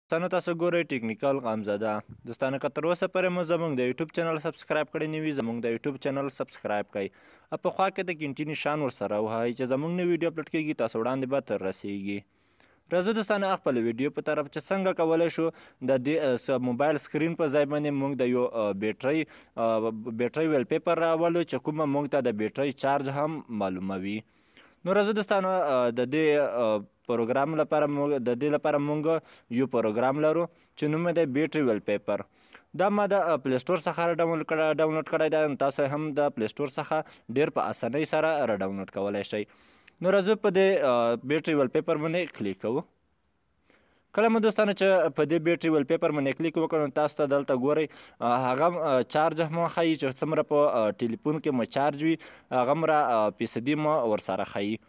دوستانو تاسو ګورئ ټیکنیکل غمزده. دوستانو که تر اوسه پورې مو زموږ د یوټیوب چینل سبسکرایب کړی نه وي زموږ د یوټیوب چینل سبسکرایب کړئ او په خوا کې د ګنټي نشان ورسره وهئ چې زموږ نوي ویډیو اپلوډ کېږي تاسو وړاندې به تر رسیږي. راځو دوستانو خپل ویډیو په طرف چې څنګه کولی شو د دې موبایل سکرین په ځای باندې موږ د یو بیټرۍ ویل پیپر راولو چې کومه موږ ته د بیټرۍ چارج هم معلوموي. نو راځو دوستانو د دې پروګرام لپاره موږ یو پروګرام لرو چې نوم یې دی بیټرۍ ویل پیپر. دا ما د پلی سټور څخه ډاونلوډ کړی دی. تاسو هم د پلی سټور څخه ډېر په اسانۍ سره را ډاونلوډ کولی شئ. نو راځو په دې بیټرۍ ویل پیپر باندې کلیک کوو. کله مو دوستانو چې په دې بیټرۍ ویل پیپر باندې کلیک وکړو نو تاسو ته دلته ګورئ هغه چارج هم ښیي چې څومره په ټلیفون کې مو چارج وي هغه هم را فیصدي مو ورسره ښیي.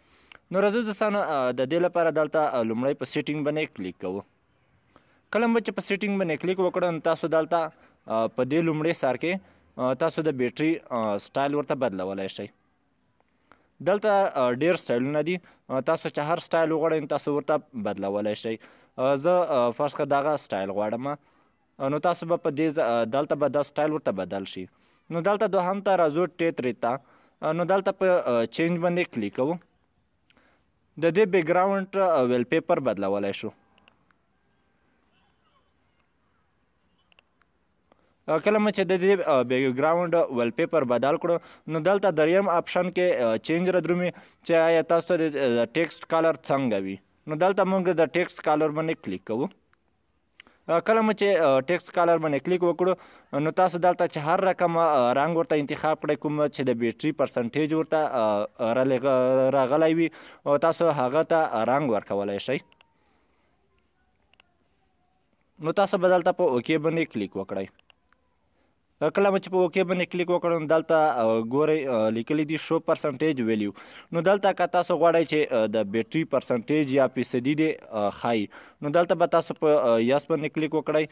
نو راځو دوستانو د دې لپاره دلته لومړی په سیټینګ باندې کلیک کوو. کله مو چې په سیټینګ باندې کلیک وکړو نو تاسو دلته په دې لومړي سر کې تاسو د بیټرۍ سټایل ورته بدلولی شئ. دلته ډېر سټایلونه دي، تاسو چې هر سټایل وغواړئ نو تاسو ورته بدلولی شئ. زه فرض کړه دغه سټایل غواړم نو تاسو به په دې دلته به دا سټایل ورته بدل شي. نو دلته دوهم ته راځو ټیترې ته. نو دلته په چینج باندې کلیک کوو. د دې بیکګراونډ ویل پیپر بدلولی شو. کله مو چې د دې بیکګراونډ ویل پیپر بدل کړو نو دلته دریم آپشن کې چینج را درومي چې آیا تاسو د ټیکسټ کلر څنګه وي. نو دلته موږ د ټیکسټ کلر باندې کلیک کوو. کله مو چې ټیکسټ کلر باندې کلیک وکړو نو تاسو دلته چې هر رقم رنګ ورته انتخاب کړئ کوم چې د بیټرۍ پرسنټیج ورته راغلی وي او تاسو هغه ته رنګ ورکولی شئ. نو تاسو به دلته په اوکې باندې کلیک وکړئ. کله مو چې په اوکې باندې کلیک وکړو نو دلته ګورئ لیکلی دي شو پرسنټیج ویلیو. نو دلته که تاسو غواړئ چې د بیټرۍ پرسنټیج یا فیصدي دې ښایي نو دلته به تاسو په یس باندې کلیک وکړئ.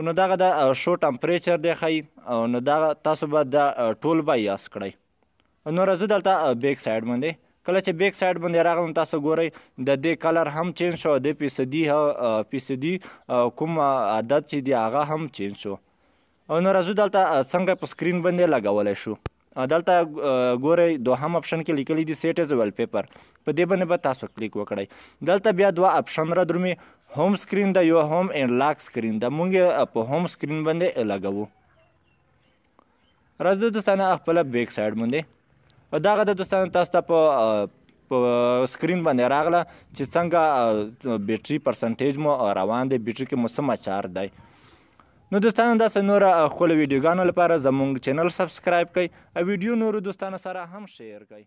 نو دغه د شو ټمپریچر دی ښایي نو دغه تاسو به دا ټول به یس کړئ. نو راځو دلته بیک سایډ باندې. کله چې بیک سایډ باندې راغلم تاسو ګورئ د دې کلر هم چینج شو، د فیصدي کوم عدد چې دی هغه هم چینج شو. نو راځو دلته څنګه په سکرین باندې لګولی شو. دلته ګورئ دوهم آپشن کې لیکلی دي سیټ از ویل پیپر. په دې باندې به تاسو کلیک وکړئ. دلته بیا دوه آپشن را درومي، هوم سکرین ده یو هوم اینډ لاک سکرین ده. موږ یې په هوم سکرین باندې لګوو. راځو دوستانو خپله بیک سایډ باندې دغه د دوستانو تاسو ته په سکرین باندې راغله چې څنګه بیټرۍ پرسنټیج مو روان دی، بیټرۍ کې مو څومره چارج دی. نو دوستانو داسې نوره خپلو ویډیوګانو لپاره زموږ چینل سبسکرایب کړئ او ویډیو نورو دوستانو سره هم شیر کړئ.